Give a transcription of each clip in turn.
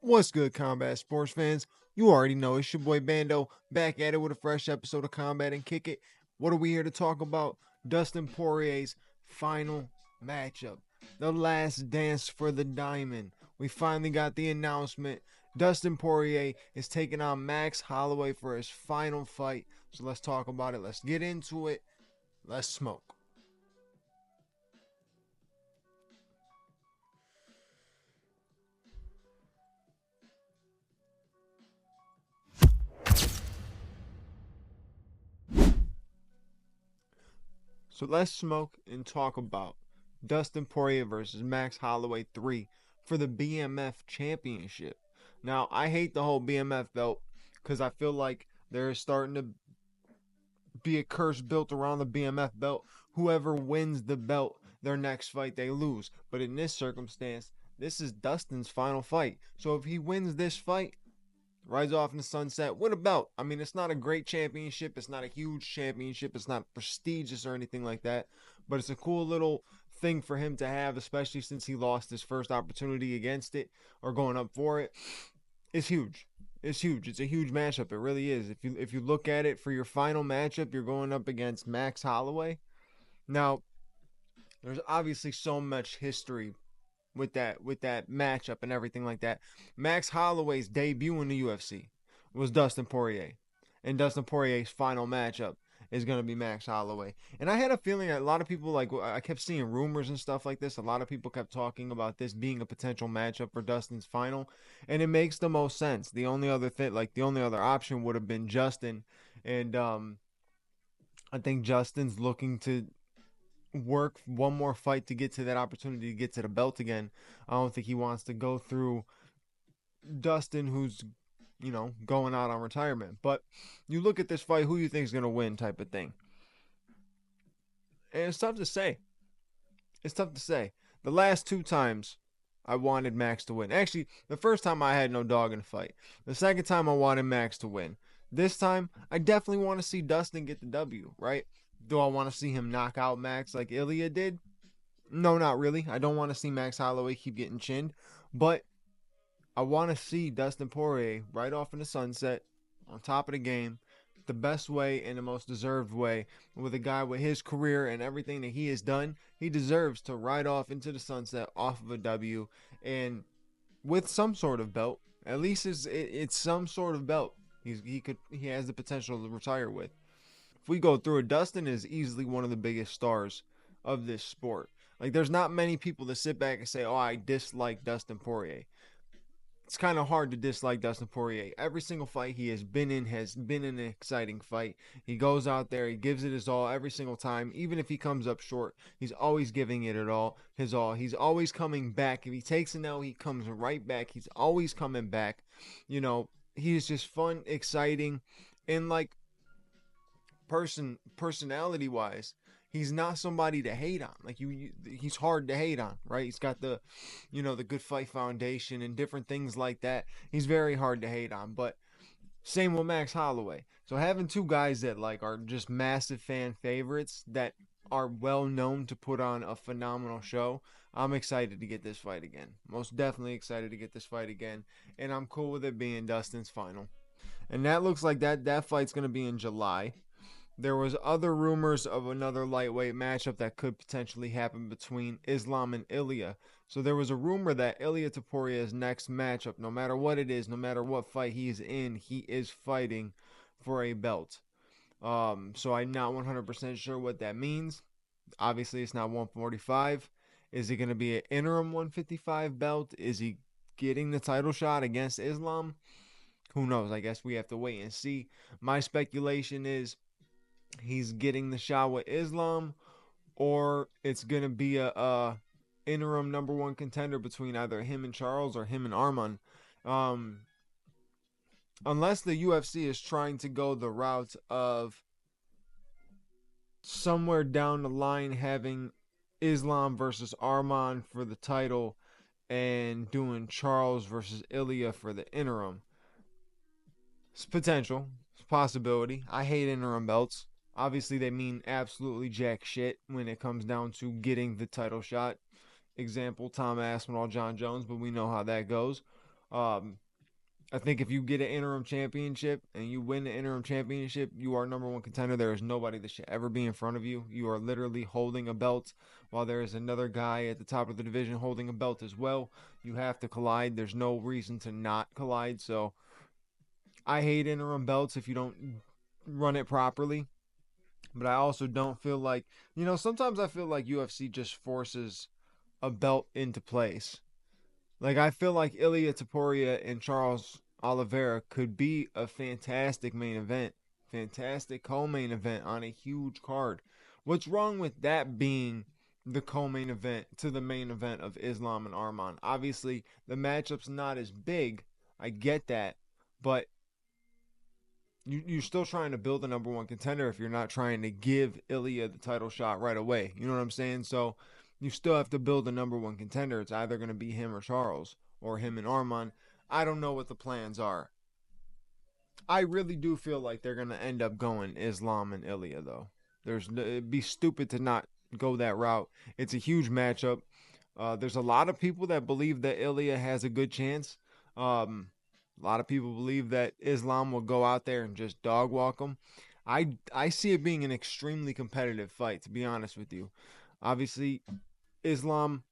What's good, combat sports fans? You already know it's your boy Bando back at it with a fresh episode of Combat and Kick It. What are we here to talk about? Dustin Poirier's final matchup, the last dance for the diamond. We finally got the announcement. Dustin Poirier is taking on Max Holloway for his final fight. So let's talk about it. Let's get into it. Let's smoke. So let's smoke and talk about Dustin Poirier versus Max Holloway 3 for the BMF championship. Now, I hate the whole BMF belt because I feel like there's starting to be a curse built around the BMF belt. Whoever wins the belt, their next fight, they lose. But in this circumstance, this is Dustin's final fight. So if he wins this fight, rides off in the sunset with a belt. I mean, it's not a great championship. It's not a huge championship. It's not prestigious or anything like that. But it's a cool little thing for him to have, especially since he lost his first opportunity against it or going up for it. It's huge. It's huge. It's a huge matchup. It really is. If you look at it for your final matchup, you're going up against Max Holloway. Now, there's obviously so much history with that matchup and everything like that. Max Holloway's debut in the UFC was Dustin Poirier, and Dustin Poirier's final matchup is going to be Max Holloway. And I had a feeling that a lot of people, like, I kept seeing rumors and stuff like this. A lot of people kept talking about this being a potential matchup for Dustin's final, and it makes the most sense. The only other thing, like the only other option would have been Justin, and I think Justin's looking to work one more fight to get to that opportunity to get to the belt again. I don't think he wants to go through Dustin, who's, going out on retirement. But you look at this fight, who you think is going to win type of thing. And it's tough to say. It's tough to say. The last two times I wanted Max to win. Actually, the first time I had no dog in the fight. The second time I wanted Max to win. This time, I definitely want to see Dustin get the W, right? Do I want to see him knock out Max like Ilya did? No, not really. I don't want to see Max Holloway keep getting chinned. But I want to see Dustin Poirier right off in the sunset, on top of the game, the best way and the most deserved way. With a guy with his career and everything that he has done, he deserves to ride off into the sunset off of a W and with some sort of belt. At least it's some sort of belt. He has the potential to retire with. If we go through it, Dustin is easily one of the biggest stars of this sport. Like, there's not many people that sit back and say, oh, I dislike Dustin Poirier. It's kind of hard to dislike Dustin Poirier. Every single fight he has been in an exciting fight. He goes out there, he gives it his all every single time. Even if he comes up short, he's always giving it his all. He's always coming back. If he takes an L, he comes right back. He's always coming back. He is just fun, exciting, and like, personality wise, he's not somebody to hate on. Like, he's hard to hate on, right? He's got the good fight foundation and different things like that. He's very hard to hate on. But same with Max Holloway. So having two guys that like are just massive fan favorites that are well known to put on a phenomenal show, I'm excited to get this fight again. Most definitely excited to get this fight again, and I'm cool with it being Dustin's final. And that looks like that fight's going to be in July. There was other rumors of another lightweight matchup that could potentially happen between Islam and Ilya. So there was a rumor that Ilya Tapouria's next matchup, no matter what it is, no matter what fight he's in, he is fighting for a belt. So I'm not 100% sure what that means. Obviously, it's not 145. Is it going to be an interim 155 belt? Is he getting the title shot against Islam? Who knows? I guess we have to wait and see. My speculation is he's getting the shot with Islam, or it's going to be a interim number one contender between either him and Charles or him and Arman. Unless the UFC is trying to go the route of somewhere down the line having Islam versus Arman for the title and doing Charles versus Ilya for the interim. It's potential. It's possibility. I hate interim belts. Obviously, they mean absolutely jack shit when it comes down to getting the title shot. Example, Tom Aspinall, John Jones, but we know how that goes. Um, I think if you get an interim championship and you win the interim championship, you are number one contender. There is nobody that should ever be in front of you. You are literally holding a belt while there is another guy at the top of the division holding a belt as well. You have to collide. There's no reason to not collide. So I hate interim belts if you don't run it properly. But I also don't feel like, sometimes I feel like UFC just forces a belt into place. Like, I feel like Ilya Taporia and Charles Oliveira could be a fantastic main event, fantastic co-main event on a huge card. What's wrong with that being the co-main event to the main event of Islam and Arman? Obviously, the matchup's not as big. I get that, but you're still trying to build a number one contender if you're not trying to give Ilya the title shot right away. You know what I'm saying? So you still have to build a number one contender. It's either going to be him or Charles or him and Arman. I don't know what the plans are. I really do feel like they're going to end up going Islam and Ilya, though. It'd be stupid to not go that route. It's a huge matchup. There's a lot of people that believe that Ilya has a good chance. A lot of people believe that Islam will go out there and just dog walk him. I see it being an extremely competitive fight, to be honest with you. Obviously, Islam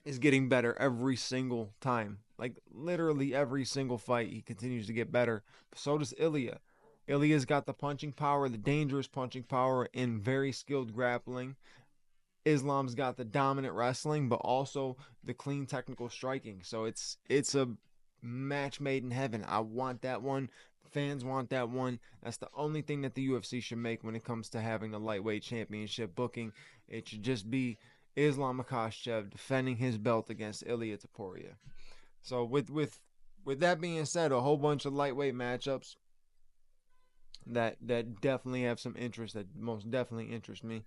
is getting better every single time. Like, literally every single fight, he continues to get better. So does Ilya. Ilya's got the punching power, the dangerous punching power, and very skilled grappling. Islam's got the dominant wrestling, but also the clean technical striking. So it's a match made in heaven. I want that one. Fans want that one. That's the only thing that the UFC should make when it comes to having the lightweight championship booking. It should just be Islam Makhachev defending his belt against Ilya Taporia. So with that being said, a whole bunch of lightweight matchups that definitely have some interest, that most definitely interest me.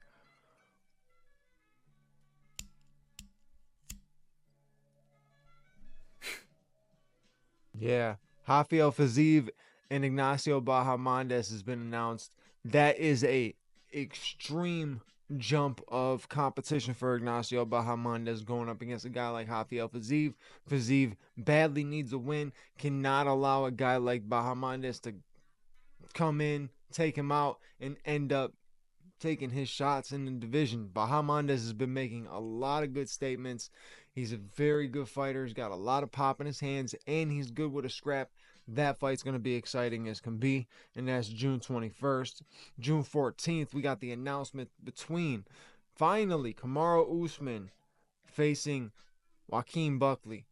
Yeah. Rafael Fiziev and Ignacio Bahamondes has been announced. That is a extreme jump of competition for Ignacio Bahamondes going up against a guy like Rafael Fiziev. Fiziev badly needs a win. Cannot allow a guy like Bahamondes to come in, take him out, and end up taking his shots in the division. Bahamondes has been making a lot of good statements. He's a very good fighter. He's got a lot of pop in his hands, and he's good with a scrap. That fight's going to be exciting as can be, and that's June 21st. June 14th, we got the announcement between, finally, Kamaru Usman facing Joaquin Buckley.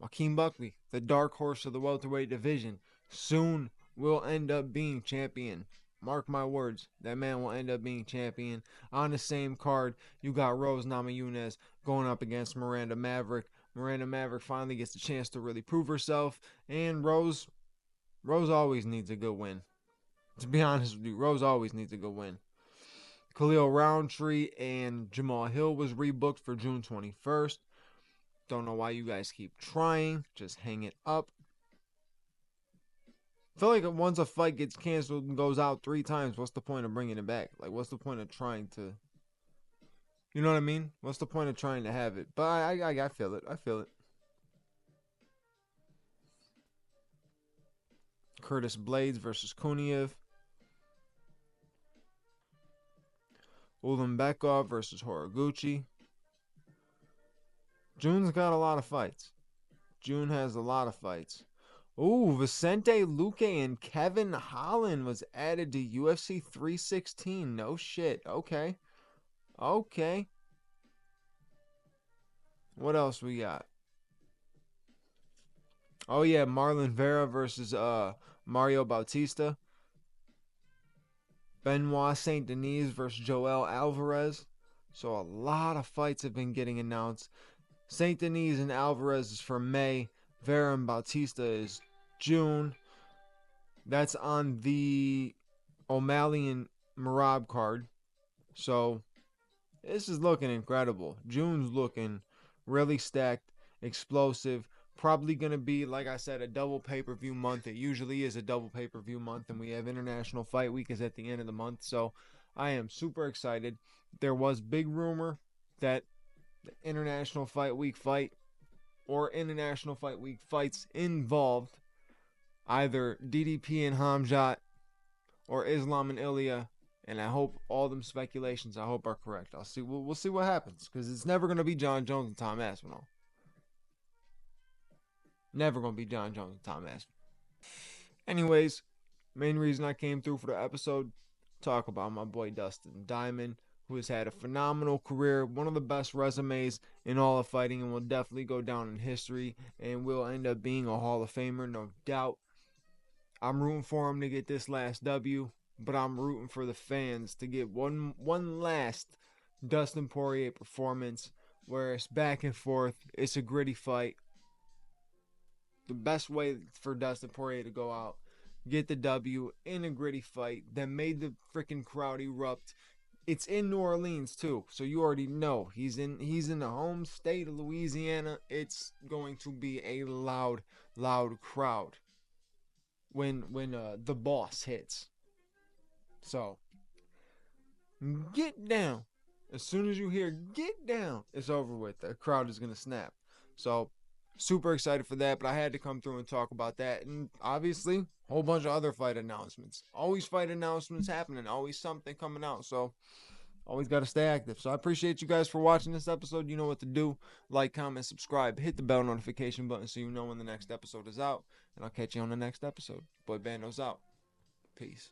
Joaquin Buckley, the dark horse of the welterweight division, soon will end up being champion. Mark my words, that man will end up being champion. On the same card, you got Rose Namajunas going up against Miranda Maverick. Miranda Maverick finally gets a chance to really prove herself, and Rose always needs a good win. To be honest with you, Rose always needs a good win. Khalil Roundtree and Jamal Hill was rebooked for June 21st. Don't know why you guys keep trying. Just hang it up. I feel like once a fight gets canceled and goes out 3 times, what's the point of bringing it back? Like, what's the point of trying to... You know what I mean? What's the point of trying to have it? But I feel it. I feel it. Curtis Blades versus Kuniev. Ulanbekov versus Horiguchi. June's got a lot of fights. June has a lot of fights. Ooh, Vicente Luque and Kevin Holland was added to UFC 316. No shit. Okay. Okay. What else we got? Oh yeah, Marlon Vera versus Mario Bautista. Benoit Saint Denis versus Joel Alvarez. So a lot of fights have been getting announced. Saint Denis and Alvarez is for May. Vera and Bautista is June. That's on the O'Malley and Merab card. So this is looking incredible. June's looking really stacked, explosive. Probably going to be, like I said, a double pay-per-view month. It usually is a double pay-per-view month, and we have International Fight Week is at the end of the month. So I am super excited. There was big rumor that the International Fight Week fight or International Fight Week fights involved either DDP and Hamzat or Islam and Ilya. And I hope all them speculations, I hope are correct. I'll see. We'll see what happens because it's never gonna be John Jones and Tom Aspinall. Never gonna be John Jones and Tom Aspinall. Anyways, main reason I came through for the episode, talk about my boy Dustin Diamond, who has had a phenomenal career, one of the best resumes in all of fighting, and will definitely go down in history, and will end up being a Hall of Famer, no doubt. I'm rooting for him to get this last W, but I'm rooting for the fans to get one last Dustin Poirier performance where it's back and forth. It's a gritty fight. The best way for Dustin Poirier to go out, get the W in a gritty fight that made the freaking crowd erupt. It's in New Orleans too, so you already know he's in the home state of Louisiana. It's going to be a loud crowd when the boss hits. So get down. As soon as you hear get down, it's over with. The crowd is gonna snap. So super excited for that, but I had to come through and talk about that. And obviously, a whole bunch of other fight announcements. Always fight announcements happening, always something coming out. So always got to stay active. So I appreciate you guys for watching this episode. You know what to do. Like, comment, subscribe, hit the bell notification button so you know when the next episode is out. And I'll catch you on the next episode. Boy Bando's out. Peace.